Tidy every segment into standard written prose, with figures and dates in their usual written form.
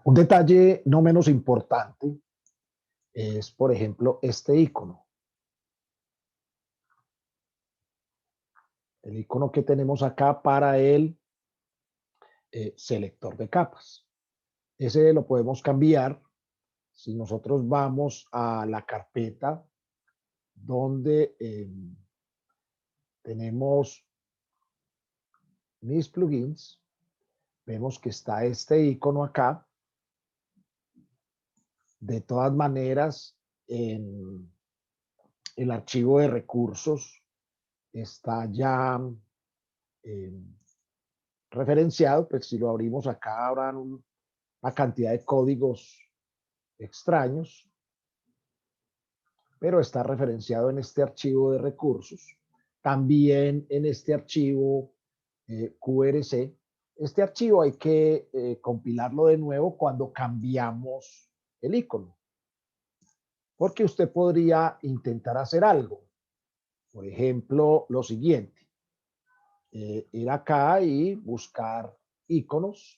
Un detalle no menos importante es, por ejemplo, este icono. El icono que tenemos acá para el selector de capas. Ese lo podemos cambiar si nosotros vamos a la carpeta donde tenemos mis plugins. Vemos que está este icono acá. De todas maneras, en el archivo de recursos está ya eh, referenciado, pues si lo abrimos acá habrán una cantidad de códigos extraños, pero está referenciado en este archivo de recursos. También en este archivo QRC. Este archivo hay que compilarlo de nuevo cuando cambiamos el icono, porque usted podría intentar hacer algo. Por ejemplo, lo siguiente, ir acá y buscar iconos.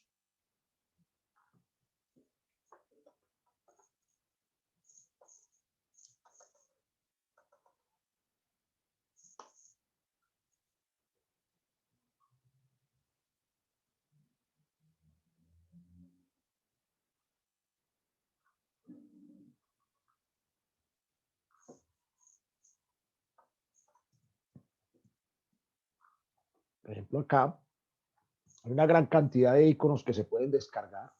Por ejemplo, acá hay una gran cantidad de iconos que se pueden descargar.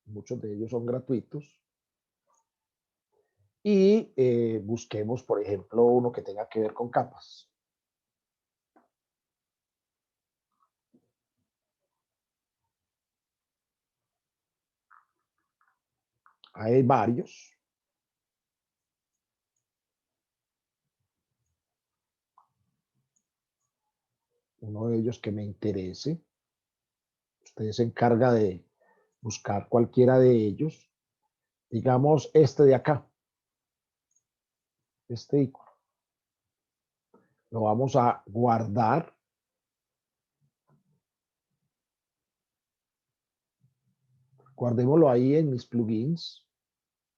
Muchos de ellos son gratuitos. Y busquemos, por ejemplo, uno que tenga que ver con capas. Hay varios. Uno de ellos que me interese. Usted se encarga de buscar cualquiera de ellos. Digamos este de acá. Este icono. Lo vamos a guardar. Guardémoslo ahí en mis plugins.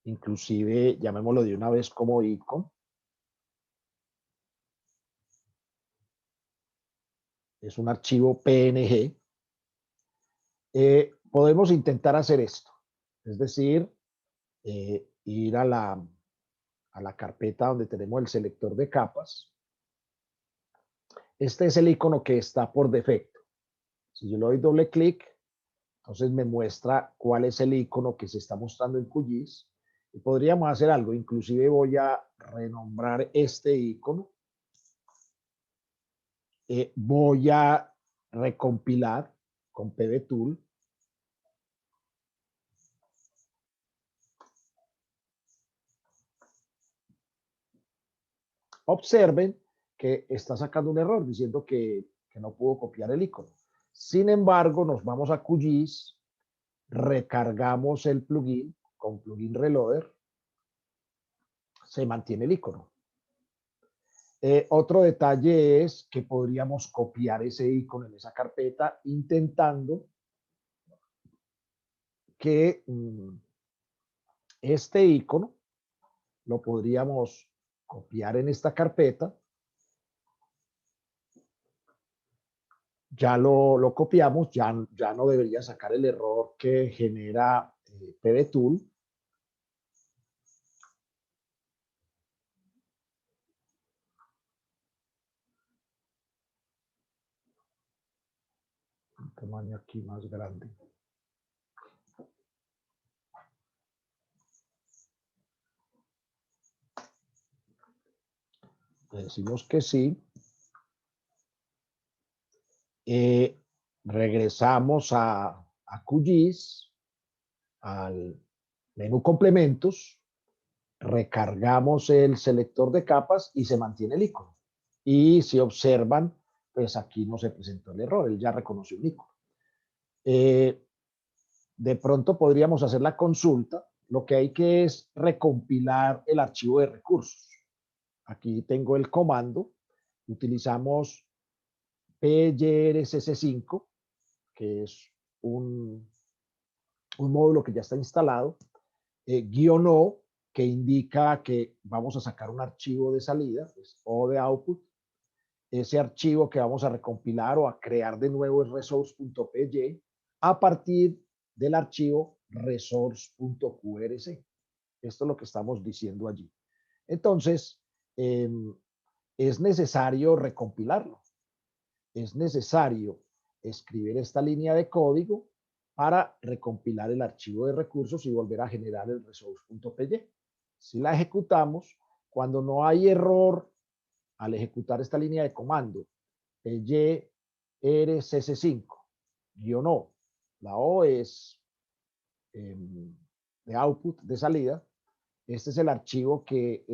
Inclusive llamémoslo de una vez como icono. Es un archivo PNG. Podemos intentar hacer esto. Es decir, ir a la carpeta donde tenemos el selector de capas. Este es el icono que está por defecto. Si yo le doy doble clic, entonces me muestra cuál es el icono que se está mostrando en QGIS. Y podríamos hacer algo, inclusive voy a renombrar este icono. Voy a recompilar con PDTool. Observen que está sacando un error diciendo que no pudo copiar el icono. Sin embargo, nos vamos a QGIS, recargamos el plugin con plugin reloader, se mantiene el icono. Otro detalle es que podríamos copiar ese icono en esa carpeta intentando que este icono lo podríamos copiar en esta carpeta. Ya lo copiamos, ya no debería sacar el error que genera PDTool. Un tamaño aquí más grande. Le decimos que sí. Regresamos a QGIS, al menú complementos, recargamos el selector de capas y se mantiene el icono. Y si observan, pues aquí no se presentó el error, él ya reconoció un icono. De pronto podríamos hacer la consulta, lo que hay que es recompilar el archivo de recursos. Aquí tengo el comando, utilizamos PYRCC5, que es un un módulo que ya está instalado, guión O, que indica que vamos a sacar un archivo de salida, pues, O de output. Ese archivo que vamos a recompilar o a crear de nuevo es resource.py a partir del archivo resource.qrc. Esto es lo que estamos diciendo allí. Entonces, eh, es necesario recompilarlo. Es necesario escribir esta línea de código para recompilar el archivo de recursos y volver a generar el resource.py. Si la ejecutamos, cuando no hay error al ejecutar esta línea de comando, rcc5, guión O, la O es de output, de salida. Este es el archivo que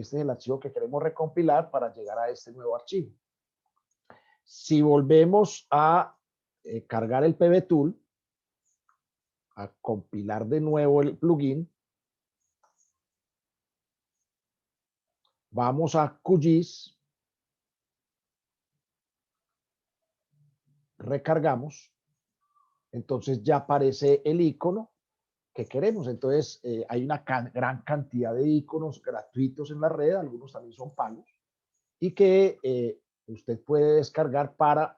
queremos recompilar para llegar a este nuevo archivo. Si volvemos a cargar el PBTool, a compilar de nuevo el plugin, vamos a QGIS, recargamos, entonces ya aparece el icono que queremos. Entonces hay una gran cantidad de iconos gratuitos en la red, algunos también son pagos, y que usted puede descargar para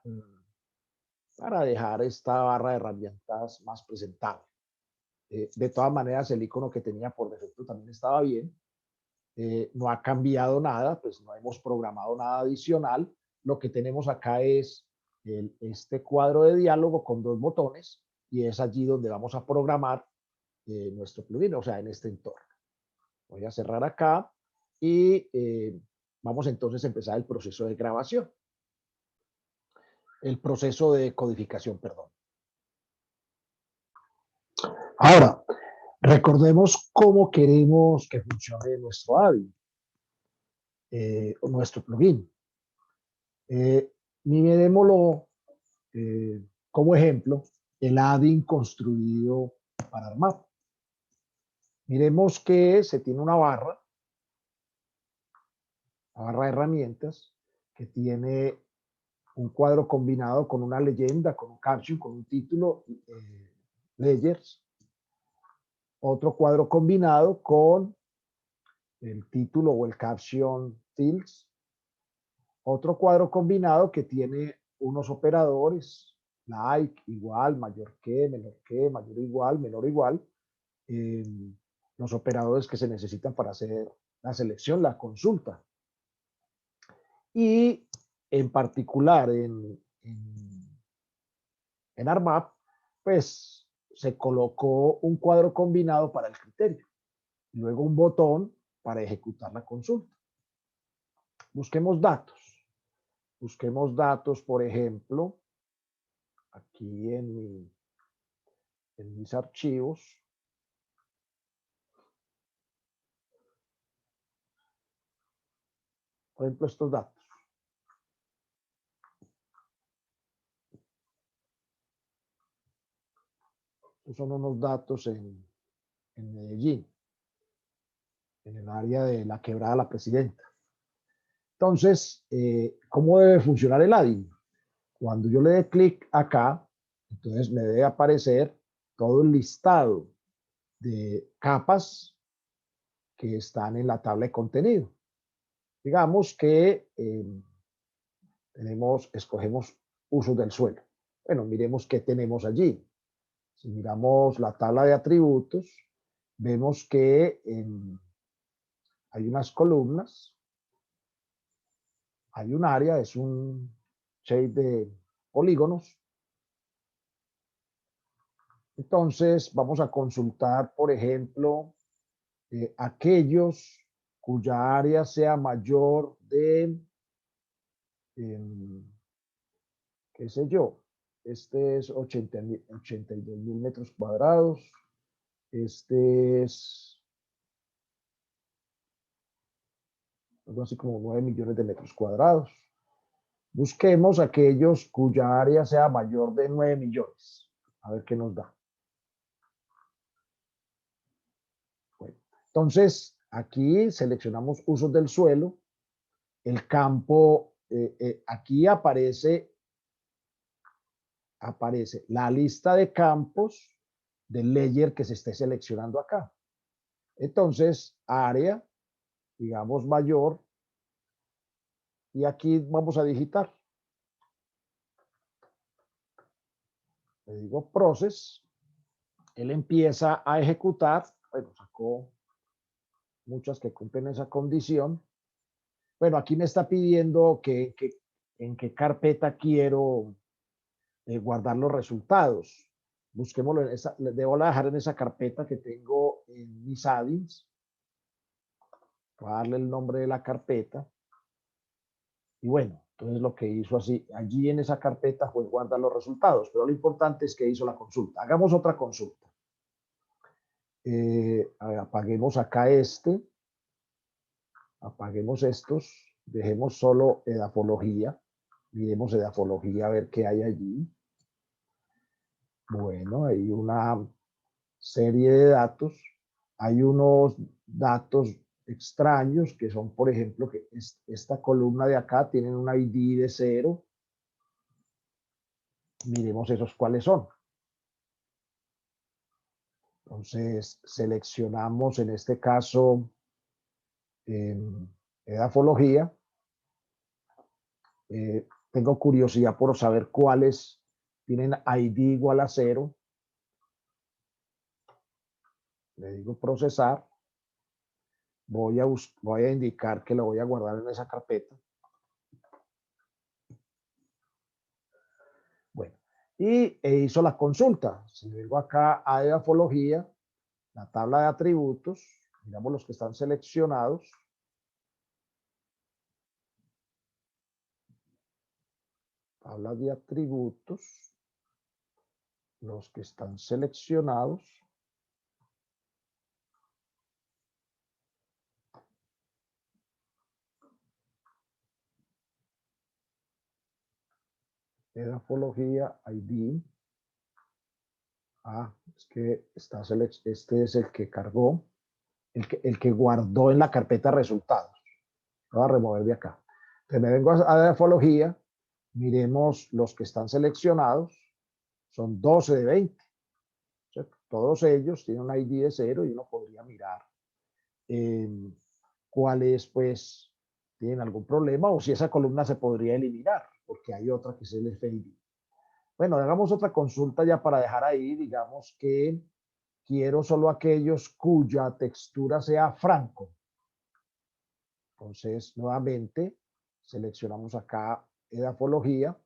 dejar esta barra de herramientas más presentable. De todas maneras, el icono que tenía por defecto también estaba bien. No ha cambiado nada, pues no hemos programado nada adicional. Lo que tenemos acá es este cuadro de diálogo con dos botones y es allí donde vamos a programar nuestro plugin, o sea, en este entorno. Voy a cerrar acá y vamos entonces a empezar el proceso de grabación. El proceso de codificación, perdón. Ahora, recordemos cómo queremos que funcione nuestro AVI, o nuestro plugin. Miremoslo como ejemplo, el add-in construido para ARMAP. Miremos que se tiene una barra de herramientas, que tiene un cuadro combinado con una leyenda, con un caption, con un título, layers. Otro cuadro combinado con el título o el caption fields. Otro cuadro combinado que tiene unos operadores, like, igual, mayor que, mayor igual, menor igual, los operadores que se necesitan para hacer la selección, la consulta. Y en particular en ARMAP, pues se colocó un cuadro combinado para el criterio, y luego un botón para ejecutar la consulta. Busquemos datos. Busquemos datos, por ejemplo, aquí en mis archivos. Por ejemplo, estos datos. Estos son unos datos en Medellín, en el área de la Quebrada La Presidenta. Entonces, ¿cómo debe funcionar el add-in? Cuando yo le dé clic acá, entonces me debe aparecer todo el listado de capas que están en la tabla de contenido. Digamos que escogemos usos del suelo. Bueno, miremos qué tenemos allí. Si miramos la tabla de atributos, vemos que hay unas columnas, hay un área, es un shape de polígonos. Entonces, vamos a consultar, por ejemplo, aquellos cuya área sea mayor de, qué sé yo, este es 82.000 metros cuadrados, este es algo así como 9 millones de metros cuadrados. Busquemos aquellos cuya área sea mayor de 9 millones. A ver qué nos da. Bueno, entonces, aquí seleccionamos usos del suelo. El campo, aquí aparece la lista de campos del layer que se esté seleccionando acá. Entonces, área, digamos mayor, y aquí vamos a digitar. Le digo process, él empieza a ejecutar, bueno, sacó muchas que cumplen esa condición. Bueno, aquí me está pidiendo en qué carpeta quiero guardar los resultados. Busquémoslo en esa, le debo dejar en esa carpeta que tengo en mis add-ins. Voy a darle el nombre de la carpeta. Y bueno, entonces lo que hizo así, allí en esa carpeta pues guarda los resultados, pero lo importante es que hizo la consulta. Hagamos otra consulta. Apaguemos acá apaguemos estos, dejemos solo edafología, miremos edafología a ver qué hay allí. Bueno, hay una serie de datos, hay unos datos extraños que son, por ejemplo, que esta columna de acá tiene un ID de 0. Miremos esos cuáles son. Entonces, seleccionamos en este caso edafología. Tengo curiosidad por saber cuáles tienen ID igual a 0. Le digo procesar. Voy a indicar que lo voy a guardar en esa carpeta. Bueno, y hizo la consulta. Si vengo acá a edafología, la tabla de atributos, miramos los que están seleccionados. Tabla de atributos, los que están seleccionados. Edafología, ID. Es que este es el que cargó, el que guardó en la carpeta resultados. Lo voy a remover de acá. Entonces me vengo a edafología, miremos los que están seleccionados, son 12 de 20. ¿Cierto? Todos ellos tienen un ID de 0 y uno podría mirar cuáles pues tienen algún problema o si esa columna se podría eliminar, porque hay otra que es el FID. Bueno, hagamos otra consulta ya para dejar ahí, digamos que quiero solo aquellos cuya textura sea franco. Entonces, nuevamente, seleccionamos acá edafología,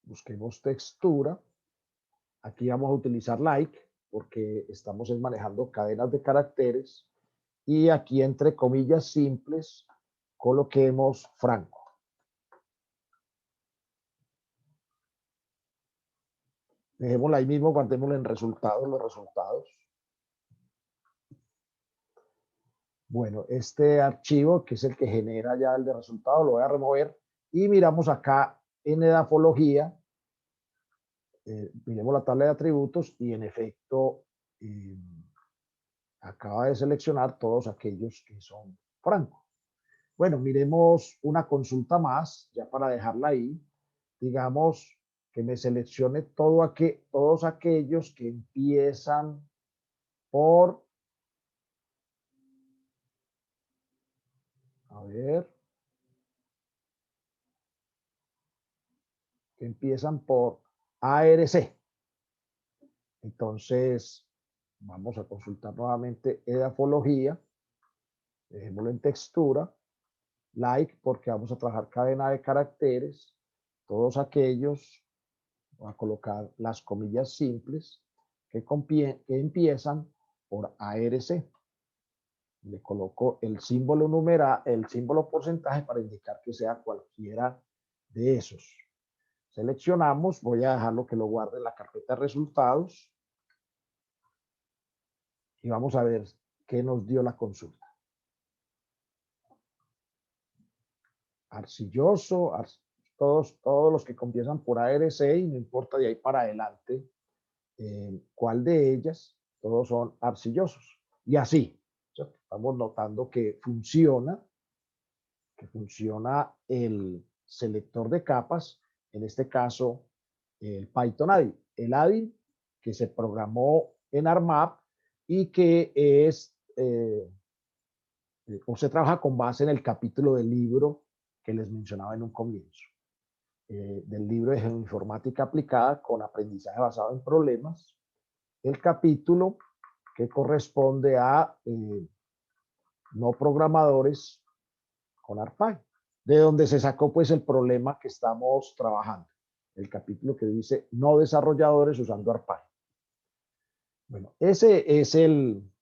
busquemos textura, aquí vamos a utilizar like, porque estamos manejando cadenas de caracteres, y aquí entre comillas simples, coloquemos franco. Dejémosla ahí mismo, guardémosla en resultados, los resultados. Bueno, este archivo, que es el que genera ya el de resultado, lo voy a remover y miramos acá en edafología, miremos la tabla de atributos y en efecto acaba de seleccionar todos aquellos que son francos. Bueno, miremos una consulta más, ya para dejarla ahí. Digamos que me seleccione todos aquellos que empiezan por, a ver, que empiezan por ARC. Entonces, vamos a consultar nuevamente edafología, dejémoslo en textura, like, porque vamos a trabajar cadena de caracteres, todos aquellos, voy a colocar las comillas simples, que empiezan por ARC. Le coloco el símbolo el símbolo porcentaje para indicar que sea cualquiera de esos. Seleccionamos, voy a dejarlo que lo guarde en la carpeta de resultados y vamos a ver qué nos dio la consulta. Arcilloso, todos los que comienzan por ARC y no importa de ahí para adelante cuál de ellas, todos son arcillosos. Y así, ¿cierto? Estamos notando que funciona el selector de capas, en este caso el Python AI. el ADIN que se programó en ARMAP y que es, o se trabaja con base en el capítulo del libro que les mencionaba en un comienzo, del libro de Geoinformática aplicada con aprendizaje basado en problemas, el capítulo que corresponde a no programadores con ARPANE, de donde se sacó pues el problema que estamos trabajando, el capítulo que dice no desarrolladores usando ARPANE. Bueno, ese es el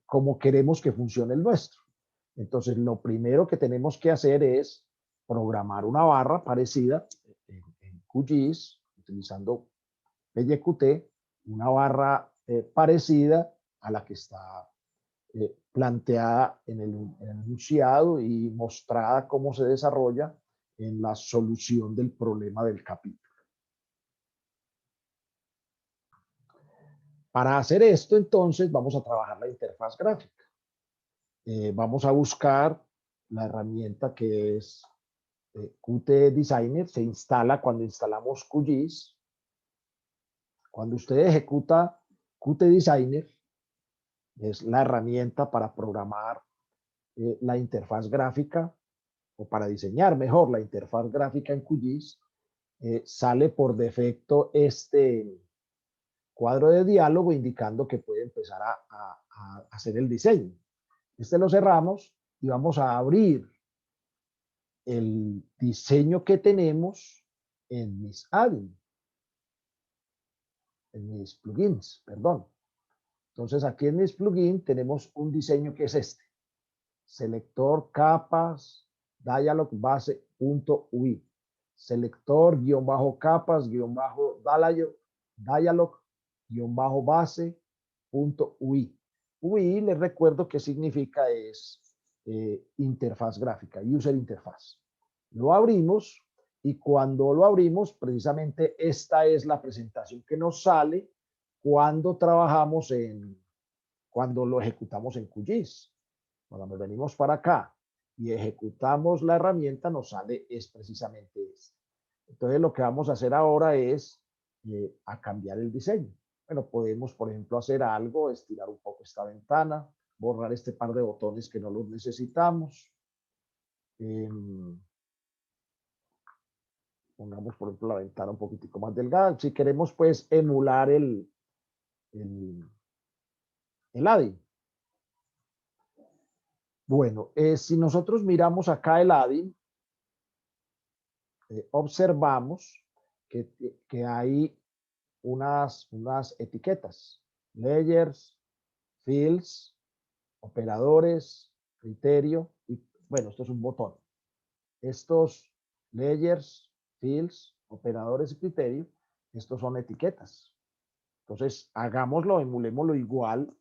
cómo queremos que funcione el nuestro. Entonces, lo primero que tenemos que hacer es programar una barra parecida en QGIS, utilizando PYQT, una barra parecida a la que está planteada en el enunciado y mostrada cómo se desarrolla en la solución del problema del capítulo. Para hacer esto, entonces, vamos a trabajar la interfaz gráfica. Vamos a buscar la herramienta que es Qt Designer. Se instala cuando instalamos QGIS. Cuando usted ejecuta Qt Designer, es la herramienta para programar la interfaz gráfica o para diseñar mejor la interfaz gráfica en QGIS, sale por defecto este cuadro de diálogo indicando que puede empezar a hacer el diseño. Este lo cerramos y vamos a abrir el diseño que tenemos en mis add-ins, en mis plugins, perdón. Entonces aquí en mis plugins tenemos un diseño que es este. Selector capas, dialog base.ui. Selector capas dialog base.ui. UI, les recuerdo que significa es interfaz gráfica, user interface. Lo abrimos y cuando lo abrimos, precisamente esta es la presentación que nos sale cuando trabajamos cuando lo ejecutamos en QGIS. Cuando nos venimos para acá y ejecutamos la herramienta, nos sale es precisamente esto. Entonces lo que vamos a hacer ahora es a cambiar el diseño. Bueno, podemos, por ejemplo, hacer algo, estirar un poco esta ventana, borrar este par de botones que no los necesitamos. Pongamos, por ejemplo, la ventana un poquitico más delgada. Si queremos, pues, emular el ADI. Bueno, si nosotros miramos acá el ADI, observamos que hay unas etiquetas, layers, fields, operadores, criterio, y bueno, esto es un botón. Estos layers, fields, operadores y criterio, estos son etiquetas. Entonces, hagámoslo, emulémoslo igual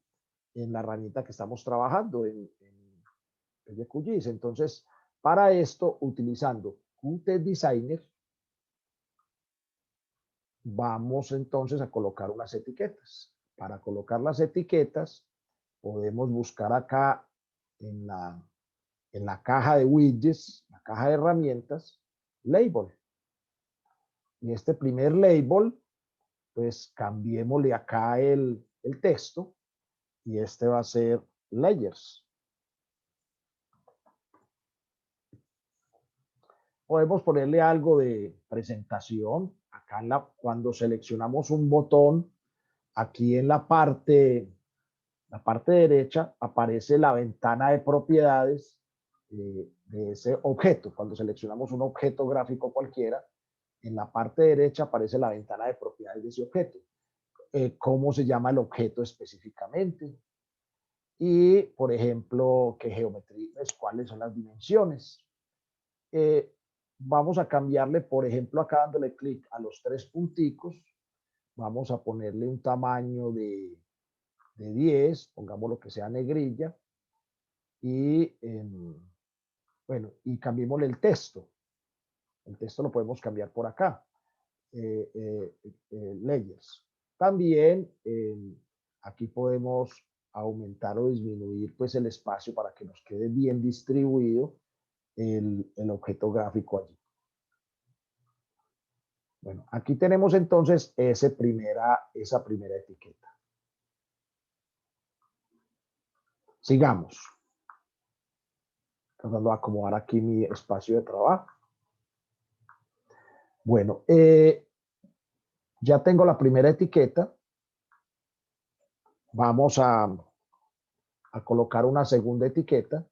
en la herramienta que estamos trabajando, en QGIS. Entonces, para esto, utilizando Qt Designer, vamos entonces a colocar unas etiquetas. Para colocar las etiquetas, podemos buscar acá en la caja de widgets, la caja de herramientas, label. Y este primer label, pues cambiémosle acá el texto y este va a ser layers. Podemos ponerle algo de presentación. Acá cuando seleccionamos un botón, aquí en la parte derecha aparece la ventana de propiedades de ese objeto. Cuando seleccionamos un objeto gráfico cualquiera, en la parte derecha aparece la ventana de propiedades de ese objeto. Cómo se llama el objeto específicamente. Y, por ejemplo, qué geometría, cuáles son las dimensiones. Vamos a cambiarle, por ejemplo, acá dándole clic a los tres punticos, vamos a ponerle un tamaño de 10, pongamos lo que sea negrilla, y bueno, y cambiémosle el texto. El texto lo podemos cambiar por acá, layers. También aquí podemos aumentar o disminuir pues el espacio para que nos quede bien distribuido el objeto gráfico allí. Bueno, aquí tenemos entonces esa primera etiqueta. Sigamos. Tratando de acomodar aquí mi espacio de trabajo. Bueno, ya tengo la primera etiqueta. Vamos a colocar una segunda etiqueta,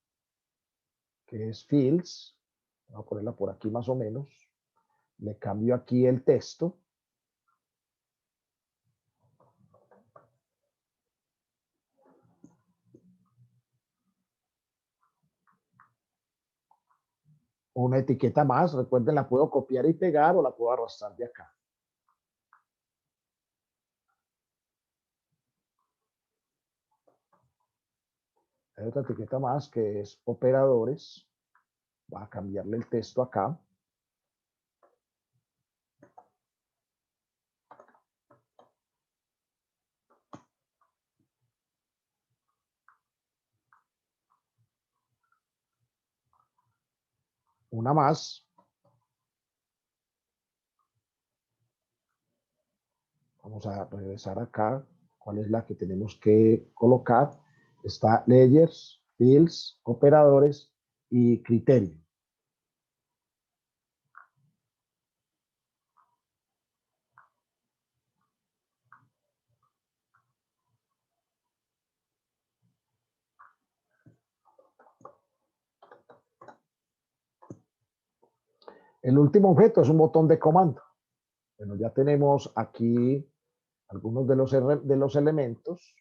que es Fields. Voy a ponerla por aquí más o menos. Le cambio aquí el texto. Una etiqueta más, recuerden, la puedo copiar y pegar o la puedo arrastrar de acá. Hay otra etiqueta más que es operadores. Voy a cambiarle el texto acá. Una más. Vamos a regresar acá. ¿Cuál es la que tenemos que colocar? Está layers, fields, operadores y criterio. El último objeto es un botón de comando. Bueno, ya tenemos aquí algunos de los elementos.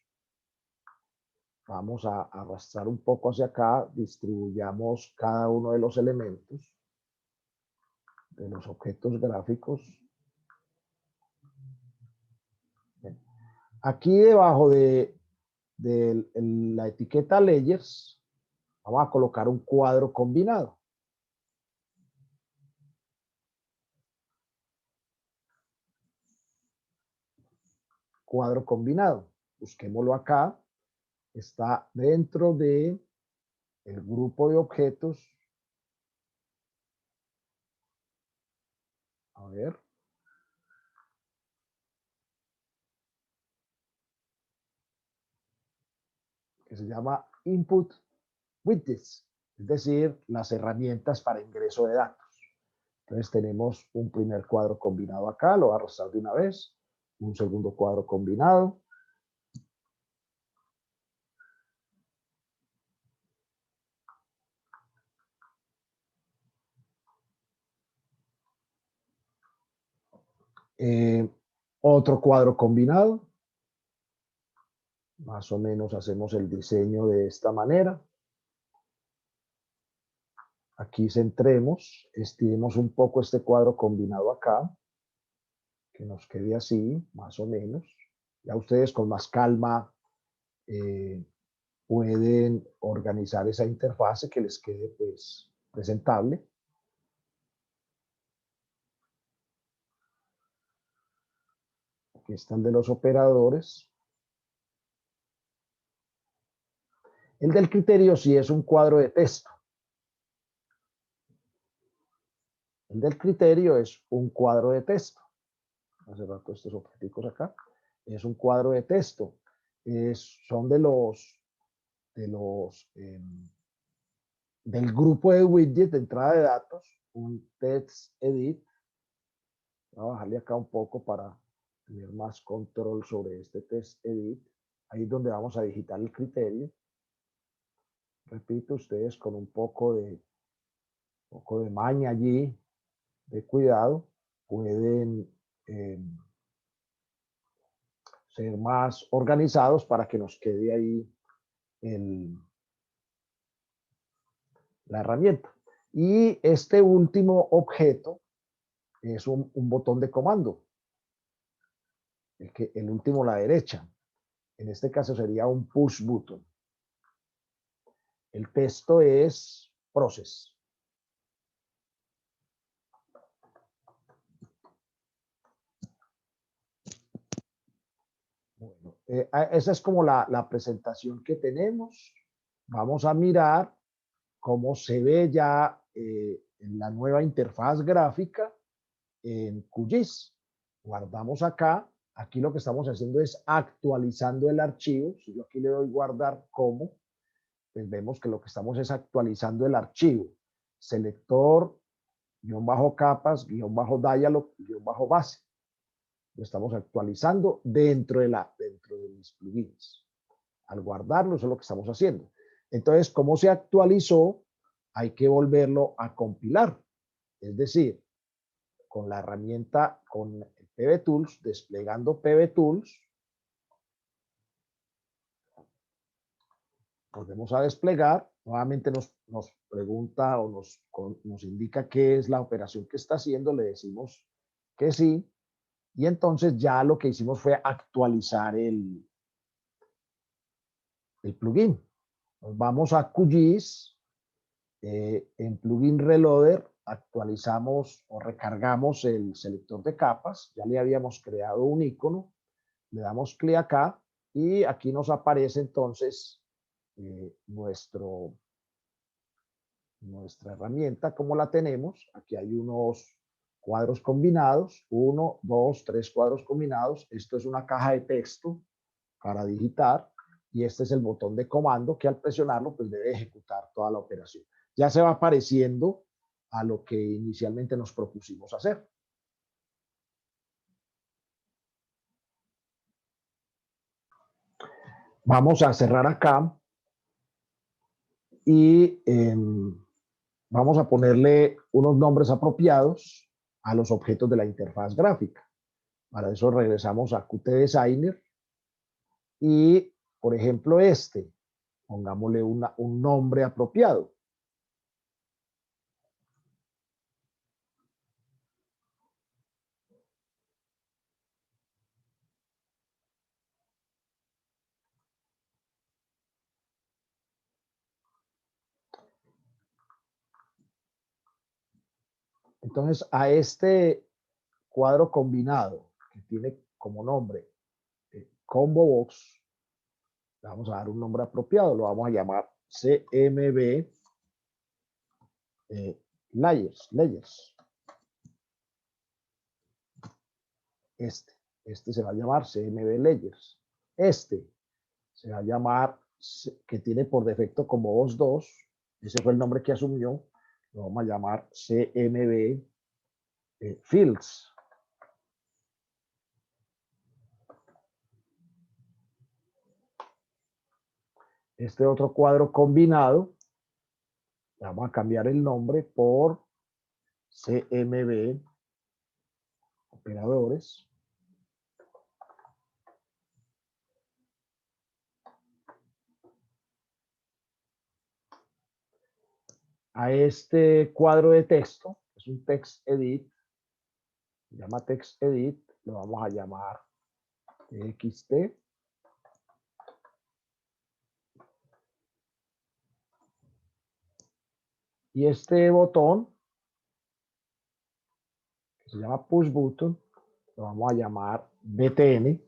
Vamos a arrastrar un poco hacia acá, distribuyamos cada uno de los elementos de los objetos gráficos. Bien. Aquí debajo de la etiqueta Layers, vamos a colocar un cuadro combinado. Cuadro combinado. Busquémoslo acá. Está dentro de el grupo de objetos. A ver. Que se llama Input Widgets, es decir, las herramientas para ingreso de datos. Entonces tenemos un primer cuadro combinado acá, lo voy a arrastrar de una vez, un segundo cuadro combinado. Otro cuadro combinado. Más o menos hacemos el diseño de esta manera. Aquí centremos, estiremos un poco este cuadro combinado acá, que nos quede así, más o menos. Ya ustedes con más calma pueden organizar esa interfase que les quede pues presentable. Aquí están de los operadores. El del criterio sí es un cuadro de texto. El del criterio es un cuadro de texto. Hace rato estos objetivos acá. Es un cuadro de texto. Son del grupo de widgets de entrada de datos, un text edit. Voy a bajarle acá un poco para tener más control sobre este text edit. Ahí es donde vamos a digitar el criterio. Repito, ustedes con un poco de maña allí, de cuidado, pueden ser más organizados para que nos quede ahí la herramienta. Y este último objeto es un botón de comando. El último a la derecha. En este caso sería un push button. El texto es process. Bueno, esa es como la presentación que tenemos. Vamos a mirar cómo se ve ya en la nueva interfaz gráfica en QGIS. Guardamos acá. Aquí lo que estamos haciendo es actualizando el archivo. Si yo aquí le doy guardar como, pues vemos que lo que estamos es actualizando el archivo. Selector, guión bajo capas, guión bajo dialog, guión bajo base. Lo estamos actualizando dentro de mis plugins. Al guardarlo, eso es lo que estamos haciendo. Entonces, como se actualizó, hay que volverlo a compilar. Es decir, con la herramienta, con el PBTools, desplegando PBTools, volvemos a desplegar. Nuevamente nos pregunta o nos indica qué es la operación que está haciendo. Le decimos que sí. Y entonces ya lo que hicimos fue actualizar el plugin. Nos vamos a QGIS, en Plugin Reloader actualizamos o recargamos el selector de capas. Ya le habíamos creado un icono. Le damos clic acá y aquí nos aparece entonces nuestra herramienta, como la tenemos. Aquí hay unos cuadros combinados, 1, 2, 3 cuadros combinados. Esto es una caja de texto para digitar y este es el botón de comando que al presionarlo pues debe ejecutar toda la operación. Ya se va apareciendo a lo que inicialmente nos propusimos hacer. Vamos a cerrar acá y vamos a ponerle unos nombres apropiados a los objetos de la interfaz gráfica. Para eso regresamos a Qt Designer y, por ejemplo, pongámosle un nombre apropiado. Entonces, a este cuadro combinado que tiene como nombre Combo Box, le vamos a dar un nombre apropiado, lo vamos a llamar CMB Layers. Este se va a llamar CMB Layers. Este se va a llamar, que tiene por defecto como voz 2, ese fue el nombre que asumió, lo vamos a llamar CMB Fields. Este otro cuadro combinado, vamos a cambiar el nombre por CMB Operadores. A este cuadro de texto, es un text edit, se llama text edit, lo vamos a llamar txt. Y este botón, que se llama push button, lo vamos a llamar btn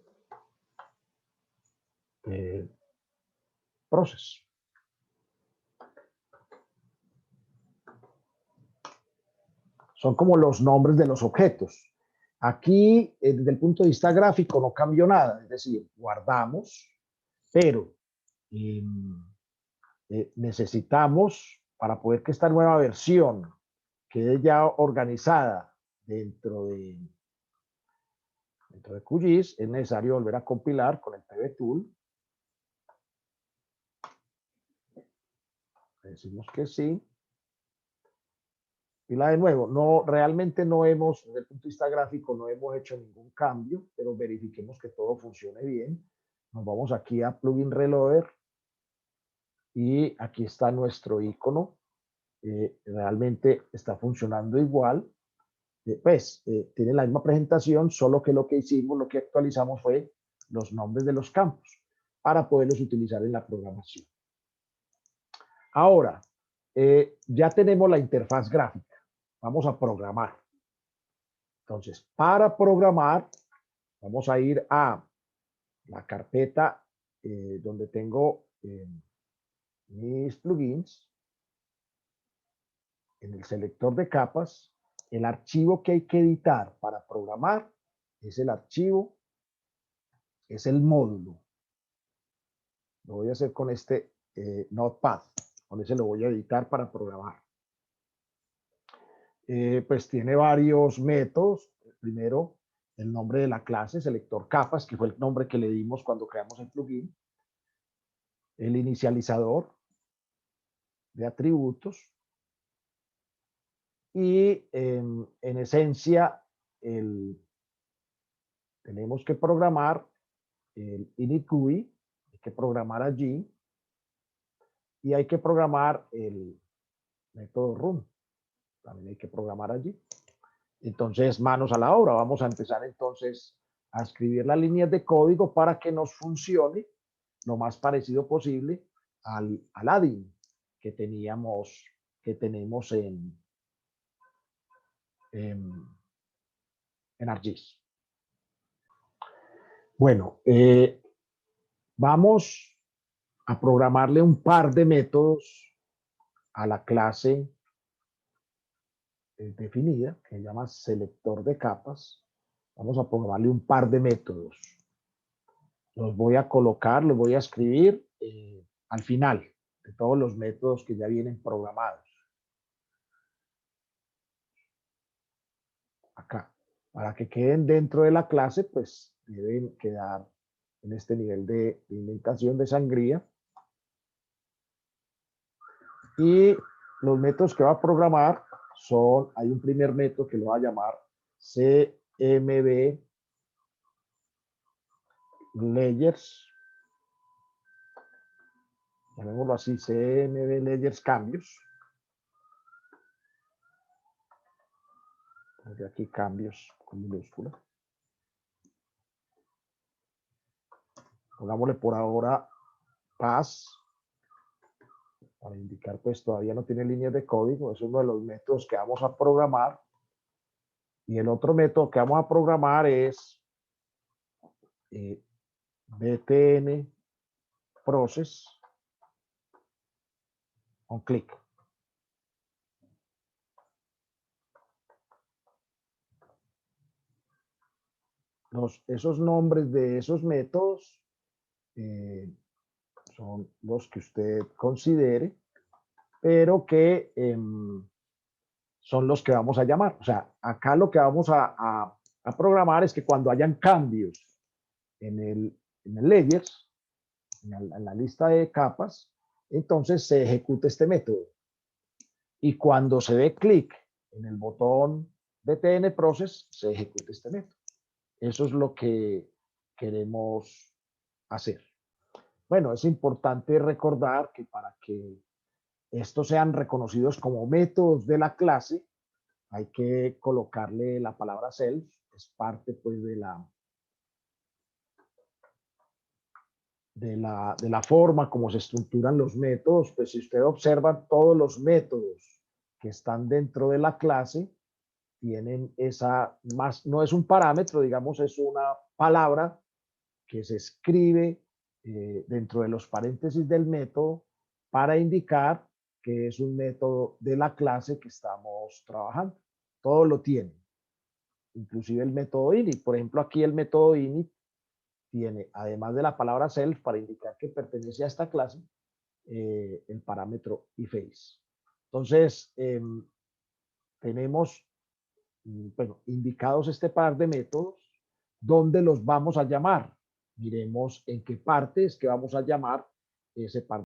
process. Son como los nombres de los objetos. Aquí, desde el punto de vista gráfico, no cambió nada, es decir, guardamos, pero necesitamos, para poder que esta nueva versión quede ya organizada dentro de QGIS, es necesario volver a compilar con el PBTool. Decimos que sí. Y de nuevo, realmente no hemos, desde el punto de vista gráfico, no hemos hecho ningún cambio, pero verifiquemos que todo funcione bien. Nos vamos aquí a Plugin Reloader y aquí está nuestro icono. Realmente está funcionando igual. Tiene la misma presentación, solo que lo que hicimos, lo que actualizamos fue los nombres de los campos para poderlos utilizar en la programación. Ahora, ya tenemos la interfaz gráfica. Vamos a programar. Entonces, para programar, vamos a ir a la carpeta donde tengo mis plugins. En el selector de capas, el archivo que hay que editar para programar es el archivo, es el módulo. Lo voy a hacer con este Notepad, con ese lo voy a editar para programar. Pues tiene varios métodos. Primero, el nombre de la clase, selector capas, que fue el nombre que le dimos cuando creamos el plugin. El inicializador de atributos. Y en esencia, tenemos que programar el init GUI, hay que programar allí, y hay que programar el método run, también hay que programar allí. Entonces, manos a la obra, vamos a empezar entonces a escribir las líneas de código para que nos funcione lo más parecido posible al add-in que tenemos en ArcGIS. Bueno, vamos a programarle un par de métodos a la clase definida, que se llama selector de capas. Vamos a programarle un par de métodos. Los voy a colocar, los voy a escribir al final de todos los métodos que ya vienen programados. Acá. Para que queden dentro de la clase, pues deben quedar en este nivel de indentación de sangría. Y los métodos que va a programar son, hay un primer método que lo va a llamar CMB Layers, llamémoslo así, CMB Layers cambios. De aquí cambios con minúscula. Pongámosle por ahora pass, para indicar pues todavía no tiene líneas de código, es uno de los métodos que vamos a programar. Y el otro método que vamos a programar es btn process on click. Esos nombres de esos métodos son los que usted considere, pero que son los que vamos a llamar. O sea, acá lo que vamos a programar es que cuando hayan cambios en el layers, en la lista de capas, entonces se ejecute este método. Y cuando se dé clic en el botón btn process, se ejecute este método. Eso es lo que queremos hacer. Bueno, es importante recordar que para que estos sean reconocidos como métodos de la clase, hay que colocarle la palabra self, es parte pues de la forma como se estructuran los métodos. Pues si usted observa, todos los métodos que están dentro de la clase tienen esa, más, no es un parámetro, digamos, es una palabra que se escribe dentro de los paréntesis del método para indicar que es un método de la clase que estamos trabajando. Todo lo tiene, inclusive el método init. Por ejemplo, aquí el método init tiene, además de la palabra self, para indicar que pertenece a esta clase, el parámetro iface. Entonces, tenemos bueno, indicados este par de métodos, ¿dónde los vamos a llamar? Miremos en qué parte es que vamos a llamar ese par